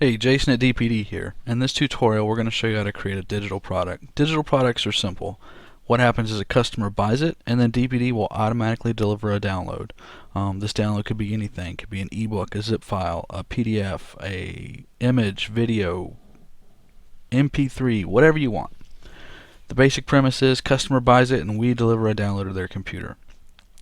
Hey, Jason at DPD here. In this tutorial we're going to show you how to create a digital product. Digital products are simple. What happens is a customer buys it and then DPD will automatically deliver a download. This download could be anything. It could be an ebook, a zip file, a PDF, a image, video, MP3, whatever you want. The basic premise is customer buys it and we deliver a download to their computer.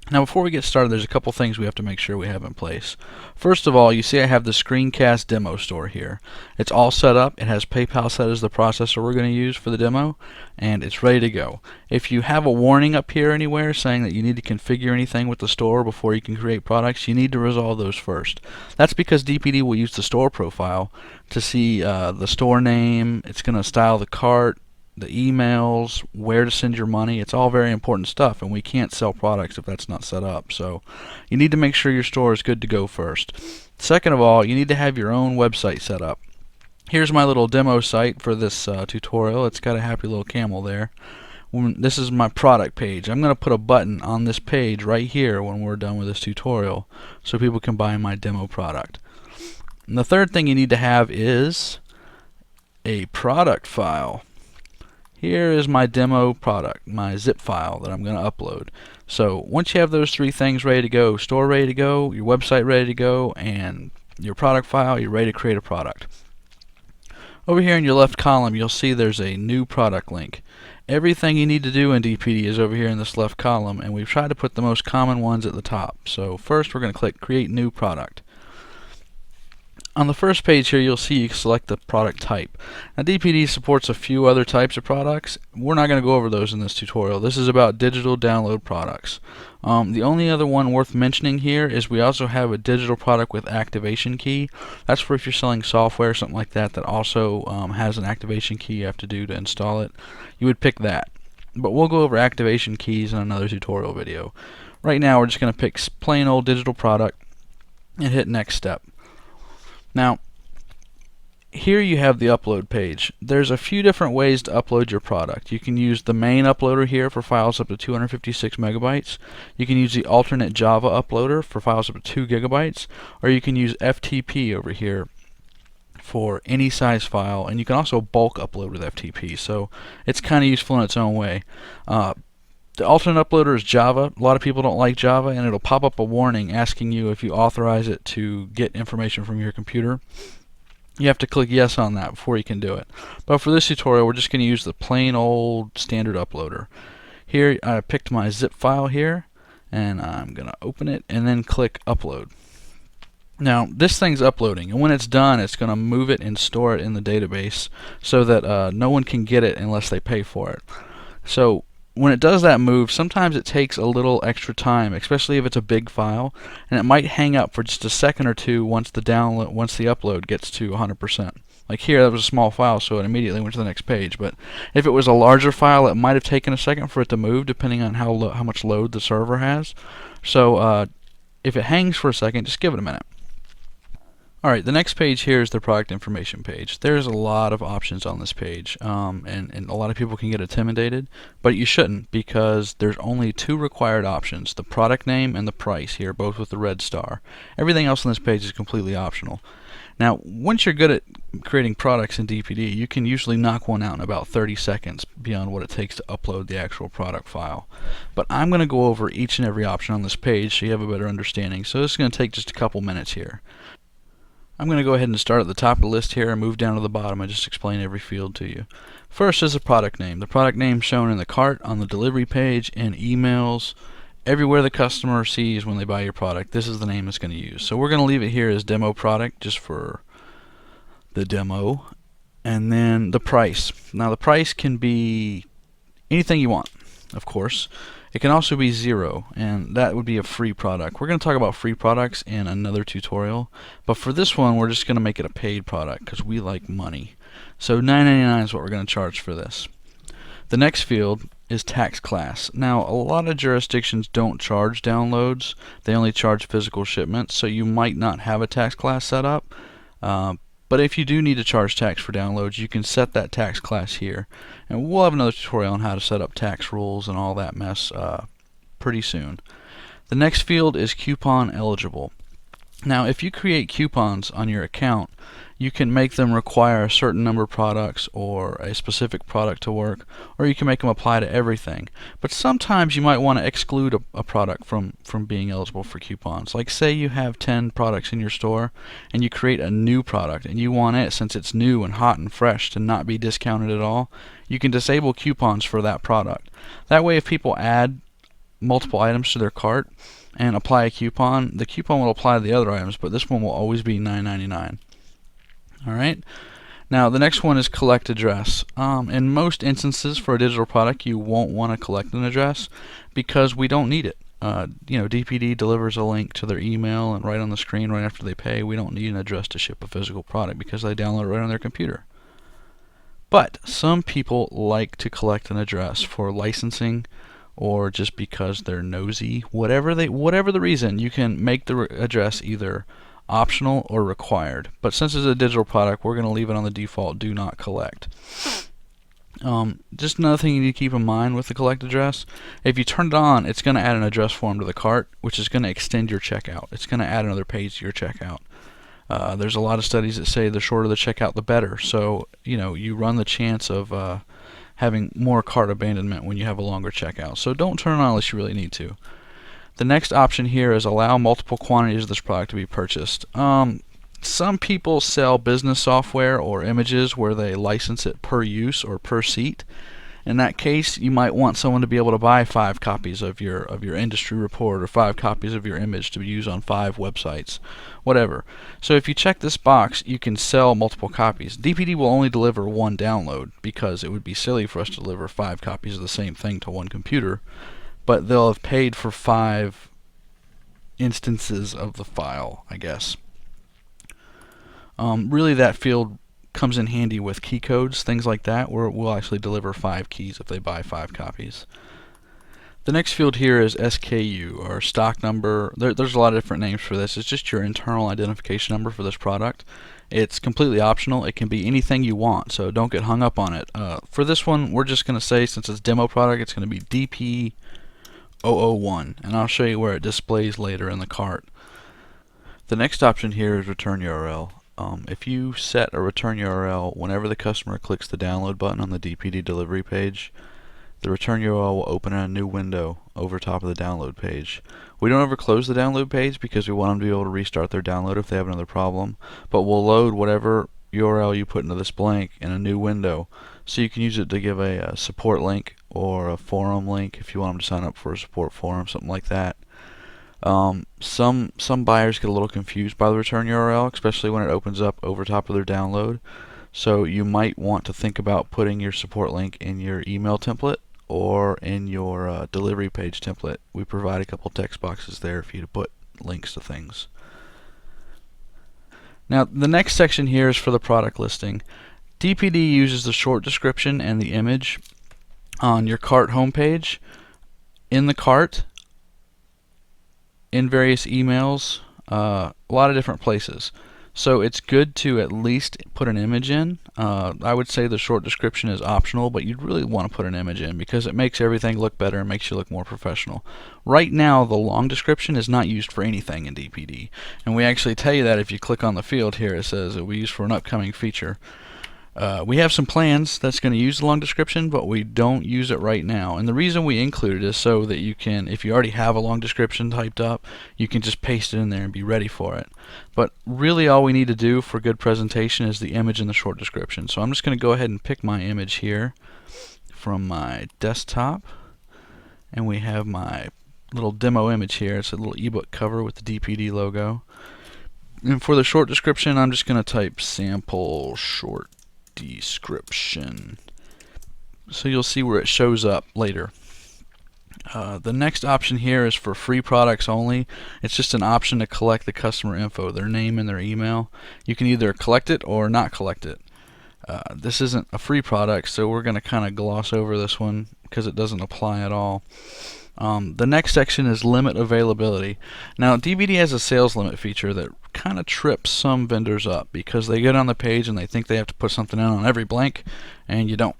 Now before we get started, there's a couple things we have to make sure we have in place. First of all, you see I have the screencast demo store here. It's all set up. It has PayPal set as the processor we're going to use for the demo, and it's ready to go. If you have a warning up here anywhere saying that you need to configure anything with the store before you can create products, you need to resolve those first. That's because DPD will use the store profile to see the store name. It's going to style the cart, the emails, where to send your money. It's all very important stuff, and we can't sell products if that's not set up. So you need to make sure your store is good to go first. Second of all, you need to have your own website set up. Here's my little demo site for this tutorial. It's got a happy little camel there. This is my product page. I'm going to put a button on this page right here when we're done with this tutorial so people can buy my demo product. And the third thing you need to have is a product file. Here is my demo product, my zip file that I'm going to upload. So once you have those three things ready to go, store ready to go, your website ready to go, and your product file, you're ready to create a product. Over here in your left column, you'll see there's a new product link. Everything you need to do in DPD is over here in this left column, and we've tried to put the most common ones at the top. So first we're going to click Create New Product. On the first page here, you'll see you select the product type. Now DPD supports a few other types of products. We're not going to go over those in this tutorial. This is about digital download products. The only other one worth mentioning here is we also have a digital product with activation key. That's for if you're selling software or something like that that also has an activation key you have to do to install it. You would pick that. But we'll go over activation keys in another tutorial video. Right now we're just going to pick plain old digital product and hit next step. Now, here you have the upload page. There's a few different ways to upload your product. You can use the main uploader here for files up to 256 megabytes. You can use the alternate Java uploader for files up to 2 gigabytes, or you can use FTP over here for any size file, and you can also bulk upload with FTP, so it's kind of useful in its own way. The alternate uploader is Java. A lot of people don't like Java, and it'll pop up a warning asking you if you authorize it to get information from your computer. You have to click yes on that before you can do it. But for this tutorial, we're just going to use the plain old standard uploader. Here I picked my zip file here, and I'm going to open it and then click upload. Now this thing's uploading, and when it's done it's going to move it and store it in the database so that no one can get it unless they pay for it. So when it does that move, sometimes it takes a little extra time, especially if it's a big file, and it might hang up for just a second or two once the upload gets to 100%. Like here, that was a small file, so it immediately went to the next page. But if it was a larger file, it might have taken a second for it to move, depending on how much load the server has. So if it hangs for a second, just give it a minute. Alright, the next page here is the product information page. There's a lot of options on this page, and a lot of people can get intimidated, but you shouldn't, because there's only two required options, the product name and the price here, both with the red star. Everything else on this page is completely optional. Now, once you're good at creating products in DPD, you can usually knock one out in about 30 seconds beyond what it takes to upload the actual product file. But I'm going to go over each and every option on this page so you have a better understanding, so this is going to take just a couple minutes here. I'm going to go ahead and start at the top of the list here and move down to the bottom and just explain every field to you. First is the product name. The product name shown in the cart, on the delivery page, in emails, everywhere the customer sees when they buy your product. This is the name it's going to use. So we're going to leave it here as demo product just for the demo. And then the price. Now the price can be anything you want, of course. It can also be 0, and that would be a free product. We're going to talk about free products in another tutorial, but for this one we're just going to make it a paid product because we like money. So $9.99 is what we're going to charge for this. The next field is tax class. Now a lot of jurisdictions don't charge downloads, they only charge physical shipments, so you might not have a tax class set up. But if you do need to charge tax for downloads, you can set that tax class here. And we'll have another tutorial on how to set up tax rules and all that mess pretty soon. The next field is coupon eligible. Now, if you create coupons on your account, you can make them require a certain number of products or a specific product to work, or you can make them apply to everything. But sometimes you might want to exclude a product from being eligible for coupons. Like say you have 10 products in your store and you create a new product and you want it, since it's new and hot and fresh, to not be discounted at all. You can disable coupons for that product. That way, if people add multiple items to their cart and apply a coupon, the coupon will apply to the other items, but this one will always be $9.99. Alright, now the next one is collect address. In most instances for a digital product, you won't want to collect an address because we don't need it. DPD delivers a link to their email, and right on the screen right after they pay, we don't need an address to ship a physical product because they download it right on their computer. But some people like to collect an address for licensing, or just because they're nosy. Whatever the reason, you can make the address either optional or required. But since it's a digital product, we're going to leave it on the default do not collect. Just another thing you need to keep in mind with the collect address: if you turn it on, it's going to add an address form to the cart, which is going to extend your checkout. It's going to add another page to your checkout. There's a lot of studies that say the shorter the checkout, the better. So you run the chance of having more cart abandonment when you have a longer checkout. So don't turn it on unless you really need to. The next option here is allow multiple quantities of this product to be purchased. Some people sell business software or images where they license it per use or per seat. In that case, you might want someone to be able to buy 5 copies of your industry report or 5 copies of your image to be used on 5 websites, whatever. So if you check this box, you can sell multiple copies. DPD will only deliver 1 download because it would be silly for us to deliver 5 copies of the same thing to one computer, but they'll have paid for 5 instances of the file, I guess. Really, that field comes in handy with key codes, things like that, where we'll actually deliver 5 keys if they buy 5 copies. The next field here is SKU, or stock number. There's a lot of different names for this. It's just your internal identification number for this product. It's completely optional. It can be anything you want, so don't get hung up on it. For this one, we're just going to say, since it's demo product, it's going to be DP001, and I'll show you where it displays later in the cart. The next option here is return URL. If you set a return URL whenever the customer clicks the download button on the DPD delivery page, the return URL will open in a new window over top of the download page. We don't ever close the download page because we want them to be able to restart their download if they have another problem, but we'll load whatever URL you put into this blank in a new window, so you can use it to give a support link or a forum link if you want them to sign up for a support forum, something like that. Some buyers get a little confused by the return URL, especially when it opens up over top of their download. So you might want to think about putting your support link in your email template or in your delivery page template. We provide a couple text boxes there for you to put links to things. Now, the next section here is for the product listing. DPD uses the short description and the image on your cart homepage, in the cart, in various emails, a lot of different places. So it's good to at least put an image in. I would say the short description is optional, but you'd really want to put an image in because it makes everything look better and makes you look more professional. Right now, the long description is not used for anything in DPD, and we actually tell you that if you click on the field here. It says it will be used for an upcoming feature. We have some plans that's going to use the long description, but we don't use it right now. And the reason we include it is so that you can, if you already have a long description typed up, you can just paste it in there and be ready for it. But really all we need to do for good presentation is the image and the short description. So I'm just going to go ahead and pick my image here from my desktop. And we have my little demo image here. It's a little ebook cover with the DPD logo. And for the short description, I'm just going to type sample short description, so you'll see where it shows up later. The next option here is for free products only. It's just an option to collect the customer info, their name and their email. You can either collect it or not collect it. This isn't a free product, so we're going to kind of gloss over this one because it doesn't apply at all. The next section is limit availability. Now, DPD has a sales limit feature that kind of trips some vendors up because they get on the page and they think they have to put something in on every blank, and you don't.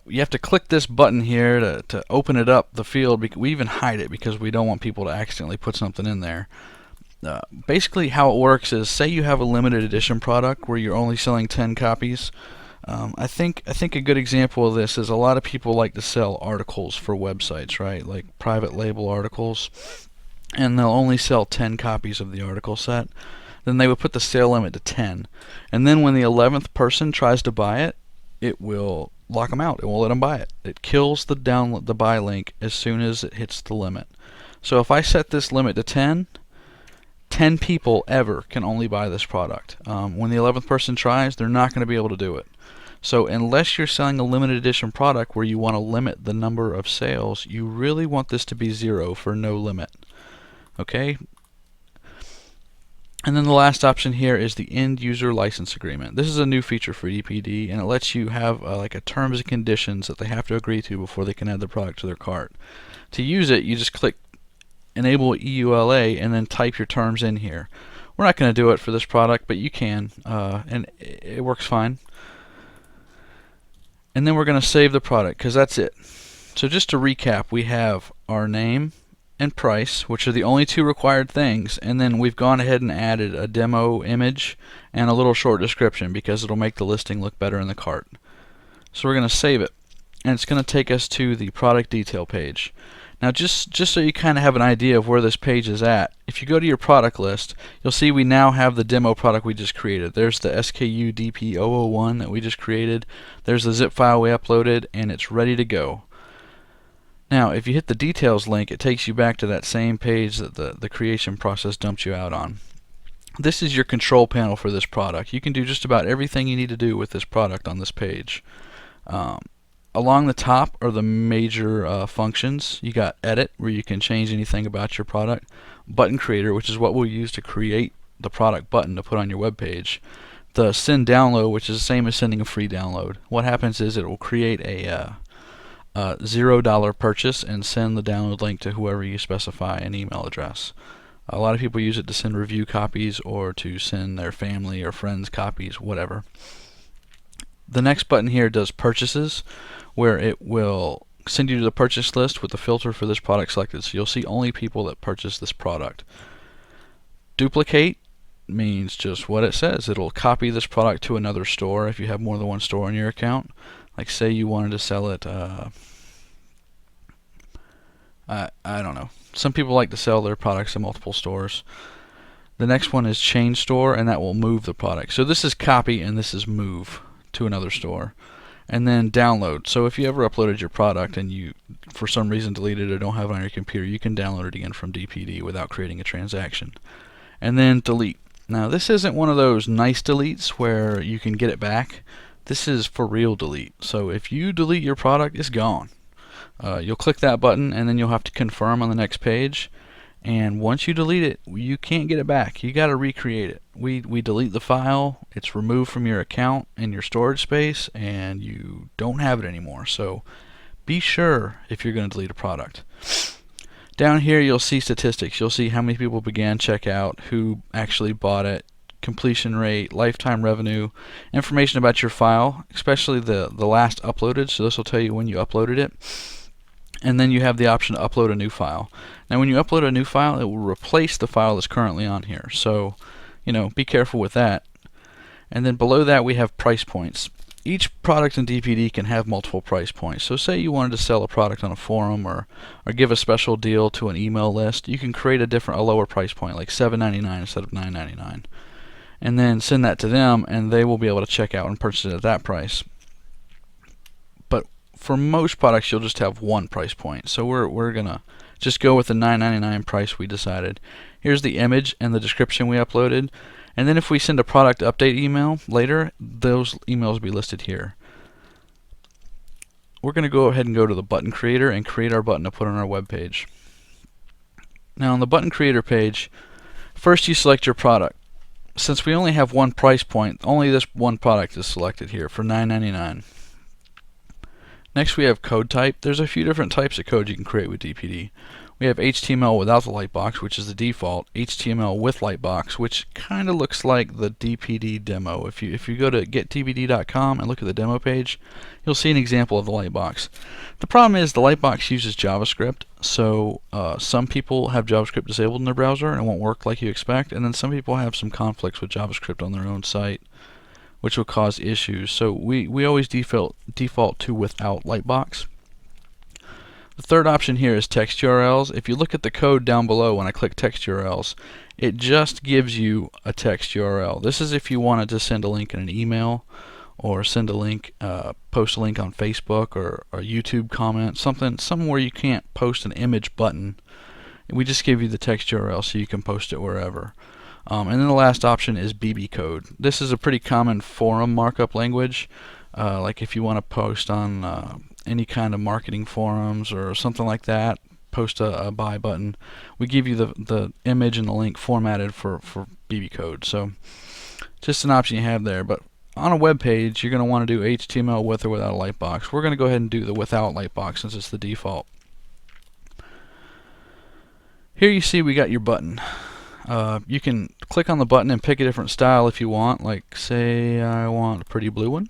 You have to click this button here to open it up, the field. We even hide it because we don't want people to accidentally put something in there. Basically how it works is, say you have a limited edition product where you're only selling 10 copies. I think a good example of this is a lot of people like to sell articles for websites, right? Like private label articles, and they'll only sell 10 copies of the article set. Then they would put the sale limit to 10, and then when the 11th person tries to buy it, it will lock them out. It won't let them buy it. It kills the buy link as soon as it hits the limit. So if I set this limit to 10 people ever can only buy this product. When the 11th person tries, they're not going to be able to do it. So unless you're selling a limited edition product where you want to limit the number of sales, you really want this to be 0 for no limit. Okay? And then the last option here is the end user license agreement. This is a new feature for DPD, and it lets you have like a terms and conditions that they have to agree to before they can add the product to their cart. To use it, you just click enable EULA and then type your terms in here. We're not going to do it for this product, but you can, and it works fine. And then we're going to save the product because that's it. So just to recap, we have our name and price, which are the only two required things, and then we've gone ahead and added a demo image and a little short description because it'll make the listing look better in the cart. So we're going to save it, and it's going to take us to the product detail page. Now just so you kind of have an idea of where this page is at, if you go to your product list, you'll see we now have the demo product we just created. There's the SKU DP001 that we just created. There's the zip file we uploaded, and it's ready to go. Now if you hit the details link, it takes you back to that same page that the creation process dumped you out on. This is your control panel for this product. You can do just about everything you need to do with this product on this page. Along the top are the major functions. You got edit, where you can change anything about your product. Button creator, which is what we'll use to create the product button to put on your web page. The send download, which is the same as sending a free download. What happens is it will create a $0 purchase and send the download link to whoever you specify an email address. A lot of people use it to send review copies or to send their family or friends copies, whatever. The next button here does purchases, where it will send you to the purchase list with the filter for this product selected, so you'll see only people that purchase this product. Duplicate means just what it says. It'll copy this product to another store if you have more than one store in your account. Like say you wanted to sell it, I don't know. Some people like to sell their products in multiple stores. The next one is change store, and that will move the product. So this is copy and this is move to another store. And then download. So if you ever uploaded your product and you for some reason deleted it or don't have it on your computer, you can download it again from DPD without creating a transaction. And then delete. Now this isn't one of those nice deletes where you can get it back. This is for real delete. So if you delete your product, it's gone. You'll click that button and then you'll have to confirm on the next page. And once you delete it, you can't get it back. You got to recreate it. We delete the file, it's removed from your account and your storage space, and you don't have it anymore. So be sure if you're going to delete a product. Down here you'll see statistics. You'll see how many people began checkout, who actually bought it, completion rate, lifetime revenue, information about your file, especially the last uploaded. So this will tell you when you uploaded it. And then you have the option to upload a new file. Now when you upload a new file, it will replace the file that's currently on here. So, be careful with that. And then below that we have price points. Each product in DPD can have multiple price points. So say you wanted to sell a product on a forum or give a special deal to an email list, you can create a lower price point, like $7.99 instead of $9.99. And then send that to them, and they will be able to check out and purchase it at that price. But for most products, you'll just have one price point. So we're gonna just go with the $9.99 price we decided. Here's the image and the description we uploaded. And then if we send a product update email later, those emails will be listed here. We're going to go ahead and go to the button creator and create our button to put on our web page. Now on the button creator page, first you select your product. Since we only have one price point, only this one product is selected here for $9.99. Next we have code type. There's a few different types of code you can create with DPD. We have HTML without the lightbox, which is the default. HTML with lightbox, which kind of looks like the DPD demo. If you go to getdpd.com and look at the demo page, you'll see an example of the lightbox. The problem is the lightbox uses JavaScript, so some people have JavaScript disabled in their browser and it won't work like you expect, and then some people have some conflicts with JavaScript on their own site, which will cause issues. So we always default to without lightbox. The third option here is text URLs. If you look at the code down below when I click text URLs, it just gives you a text URL. This is if you wanted to send a link in an email, or send a link, post a link on Facebook or a YouTube comment, somewhere you can't post an image button. We just give you the text URL so you can post it wherever. And then the last option is BB code. This is a pretty common forum markup language. Like if you want to post on any kind of marketing forums or something like that, post a buy button, we give you the image and the link formatted for BB code. So just an option you have there. But on a web page, you're going to want to do HTML with or without a lightbox. We're going to go ahead and do the without lightbox since it's the default. Here you see we got your button. You can click on the button and pick a different style if you want. Like say I want a pretty blue one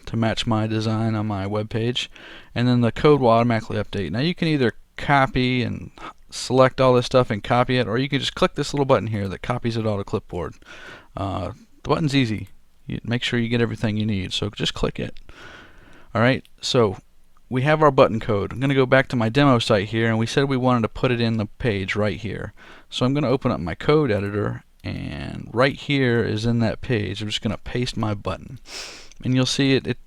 to match my design on my web page, and then the code will automatically update. Now you can either copy and select all this stuff and copy it, or you can just click this little button here that copies it all to clipboard. The button's easy. You make sure you get everything you need, so just click it. Alright, so we have our button code. I'm going to go back to my demo site here, and we said we wanted to put it in the page right here. So I'm going to open up my code editor, and right here is in that page. I'm just going to paste my button. And you'll see it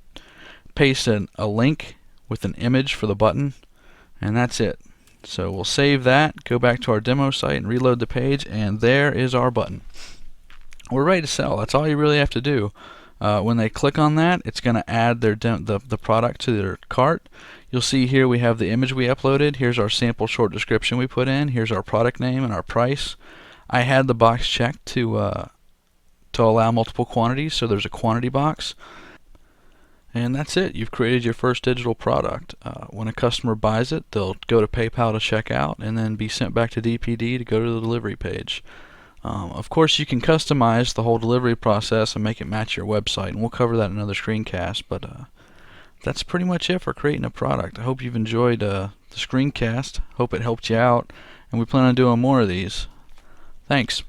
pastes a link with an image for the button, and that's it. So we'll save that, go back to our demo site and reload the page, and there is our button. We're ready to sell. That's all you really have to do. When they click on that, it's going to add the product to their cart. You'll see here we have the image we uploaded. Here's our sample short description we put in. Here's our product name and our price. I had the box checked to allow multiple quantities, so there's a quantity box. And that's it. You've created your first digital product. When a customer buys it, they'll go to PayPal to check out and then be sent back to DPD to go to the delivery page. Of course, you can customize the whole delivery process and make it match your website, and we'll cover that in another screencast. But that's pretty much it for creating a product. I hope you've enjoyed the screencast. Hope it helped you out, and we plan on doing more of these. Thanks.